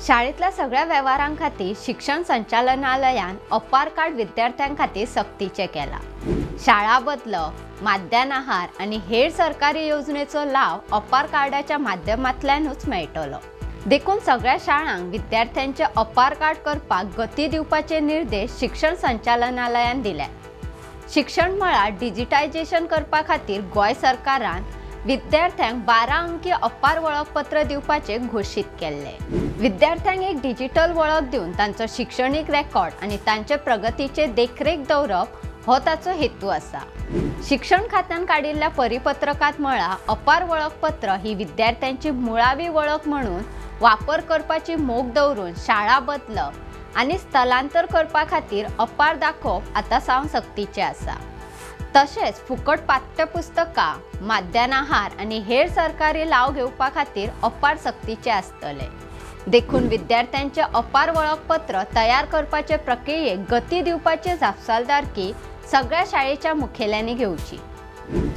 शाळेतल्या सगळ्या व्यवहारांखातीर शिक्षण संचालनालयान अपार कार्ड विद्यार्थ्यांखातीर सक्तीचे केला। शाळा बदल, माध्यान आहार आणि हेर सरकारी योजनेचो लाव अपार कार्डाच्या माध्यमांतल्यानूच मेळटलो। देखून सगळ्या शाळांक विद्यार्थ्यांचे अपार कार्ड करपाक गती दिवपाचे निर्देश शिक्षण संचालनालयान दिले। शिक्षण मळार डिजिटायझेशन करपा खातीर गोय सरकारान विद्यार्थ्यांक 12 अंकी अपार वळखपत्र दिवपाचे घोषित केले। विद्यार्थ्यांक एक डिजिटल वळख दिवन तांचो शिक्षणिक रेकॉर्ड आणि तांचे प्रगतीचे देखरेख दवरप हो ताचो हेतू आसा। शिक्षण खात्यान काडिल्ल्या परिपत्रकात म्हळा अपार वळखपत्र ही विद्यार्थ्यांची मुळावी वळख म्हणून वापर करपाची मोख दवरून शाळा बदल आणि स्थलांतर करपा खातीर अपार दाखोवप आतां सावन सक्तीचे आसा। तशेंच फुकट पाठ्यपुस्तकां, माध्यान आहार आणि हेर सरकारी लाव घेवपा खातीर अपार सक्तीचे आसतले। देखून विद्यार्थ्यांचे अपार वळखपत्र तयार करपाचे प्रक्रियेक गती दिवपाची जापसालदारकी सगळ्या शाळेच्या मुखेल्यांनी घेवची।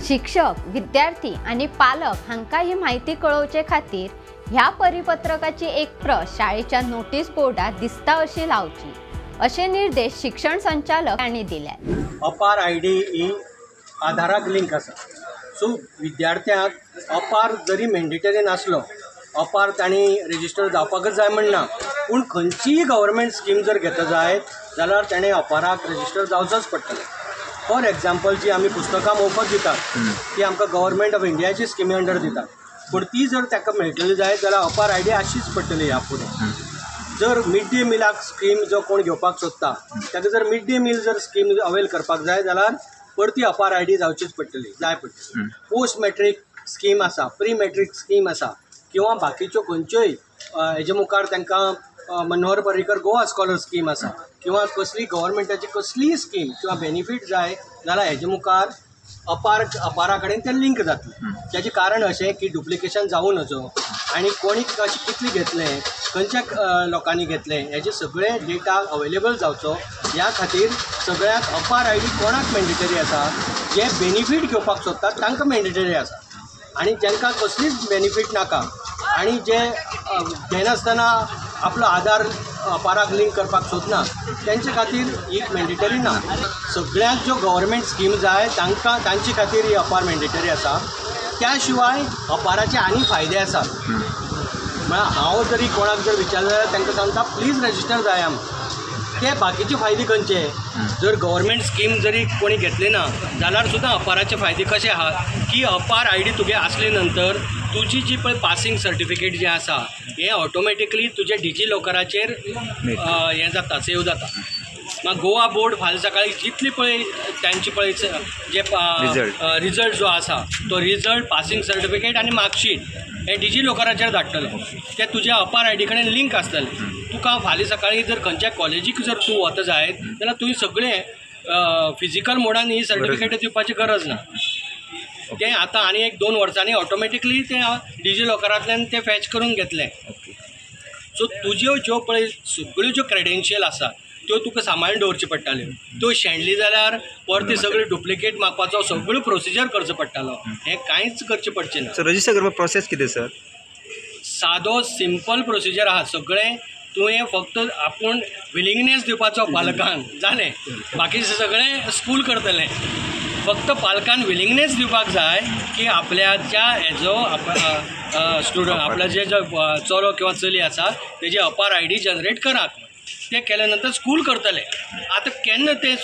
शिक्षक, विद्यार्थी आणि पालक हांकां ही माहिती कळोवचे खातीर ह्या परिपत्रकाची एक प्रत शाळेच्या नोटीस बोर्डार दिसता अशी लावची, असे निर्देश शिक्षण संचालक यांनी दिले। अपार आयडी ही आधाराक लिंक आसा, सो विद्यार्थ्यांक अपार जरी मॅन्डेटरी नासलो, अपार तांणी रेजिस्टर जावपाकच जाय म्हणना, पूण खंयचीय गव्हर्मेंट स्कीम जर घेता जायत जाल्यार ताणें अपाराक रेजिस्टर जावचोच पडटलें। फॉर एग्जाम्पल जी आमी पुस्तकां मोफत दितात ती आमकां गव्हर्मेंट ऑफ इंडियाची स्किमी अंडर दितात, पूण ती जर ताका मेळटली जायत जाल्यार अपार आयडी आशीच पडटली ह्या फुडें। जर मिड डे मिलाक स्कीम जो कोण घेवपाक सोदता ताका जर मिड डे मील जर स्कीम अवेल करपाक जाय जाल्यार परती अपार आयडी जावचीच जाय पडटली। पोस्ट मॅट्रीक स्कीम आसा, प्री मॅट्रीक स्कीम आसा किंवा बाकीच्यो खंयच्योय हेजे मुखार तांकां मनोहर पर्रीकर गोवा स्कॉलर स्कीम आसा किंवा कसली गव्हर्मेंटाची कसलीय स्कीम किंवा बेनिफीट जाय जाल्यार हेजे मुखार अपारा कडेन तें लिंक जातलें। त्याचे कारण अशें की डुप्लिकेशन जावं नजो आनी कोणी कशें कितले घेतलें, खंयच्या लोकांनी घेतलें हेजे सगळे डेटा अवेलेबल जावचो ह्या खातीर सगळ्याक अपार आयडी कोणाक मॅन्डेटरी आसा, जे बेनिफीट घेवपाक सोदतात तांकां मॅन्डेटरी आसा आनी जांकां कसलीच बेनिफीट नाका आनी जे घेनासतना आपलो आधार अपाराक लिंक करपाक सोदना तेंचे खातीर ही मॅन्डेटरी ना। सगळ्यांक ज्यो गव्हर्मेंट स्कीम जाय तांचे खातीर ही अपार मॅन्डेटरी आसा। त्या शिवाय अपाराचे आनी फायदे आसात। म्हळ्यार हांव जरी कोणाक जर विचारलें जाल्यार तांकां सांगता प्लीज रजिस्टर जाय आम। ते बाकीचे फायदे खंयचे? जर गव्हर्मेंट स्कीम जरी कोणी घेतली ना जाल्यार सुद्दां अपाराचे फायदे कशे आहात की अपार आयडी तुगे आसले नंतर तुजी जी पळय पासिंग सर्टिफिकेट जे आसा हें ऑटोमॅटिकली तुजे डिजी लॉकराचेर हें जाता, सेव जाता। मग गोवा बोर्ड फाल्यां सकाळी जितली पळय तांची पळय जे रिजल्ट जो आसा तो रिजल्ट, पासिंग सर्टिफिकेट आनी मार्कशीट हे डिजी लॉकराचेर धाडटलो। ते तुज्या अपार आयडी कडेन लिंक आसतलें। तुका फाल्यां सकाळी जर खंयच्या कॉलेजीक जर तूं वता जायत जाल्यार तुवें सगळें फिजिकल मोडान ही सर्टिफिकेट दिवपाची गरज ना। ते आतां आनी एक 2 वर्सांनी ऑटोमॅटिकली ते डिजी लॉकरांतल्यान ते फॅच करून घेतले। सो तुज्यो ज्यो पळय सगळ्यो ज्यो क्रेडेन्शियल आसा त्यो तुका सांबाळून दवरच्यो पडटाल्यो। त्यो शेणली जाल्यार परती सगळी डुप्लिकेट मागपाचो सगळो प्रोसिजर करचो पडटालो। हें कांयच करचें पडचें ना। सर रजिस्टर करपाक प्रोसेस कितें सर? सादो सिंपल प्रोसिजर आहा। सगळें तुवें फक्त आपूण विलिंगनेस दिवपाचो पालकांक जालें, बाकीचें सगळें स्कूल करतलें। फक्त पालकान विलिंगनेस दिवपाक जाय की आपल्याच्या हेजो स्टुडंट आपल्या जे चलो किंवा चली आसा तेजी अपार आयडी जनरेट करात। ते केल्या नंतर स्कूल करतले। आतां केन्ना ते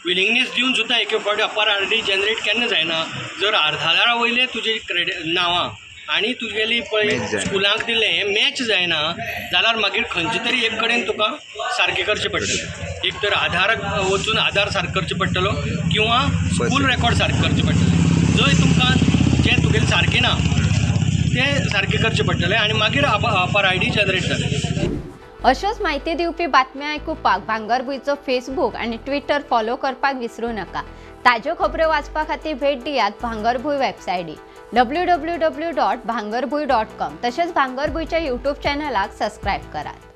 विलिंगनेस दिवन सुद्दां एक फावटी अपार आयडी जनरेट केन्ना जायना जर आधारा वयले तुजी नांवां आनी तुगेली पळय स्कुलांक दिलें हें मॅच जायना जाल्यार मागीर खंयचे तरी एक कडेन तुका सारकें करचें पडटलें। एक तर आधाराक वचून आधार सारको करचो पडटलो किंवा स्कूल रेकॉर्ड सारकें करचें पडटलें। जंय तुमकां जें तुगेलें सारकें ना तें सारकें करचें पडटलें आनी मागीर अपार आयडी जनरेट जातली। अश्योच माहिती दिवपी बातम्या आयकुपाक भांगरभूंयचो फेसबूक आणि ट्विटर फॉलो करपाक विसरू नका। ताज्यो खबरो वाचपा खातीर भेट दियात भांगरभूंय वेबसायटी www.bhangarbuy.com। तशेंच भांगरभूंयच्या यूट्यूब चॅनलाक सबस्क्रायब करात।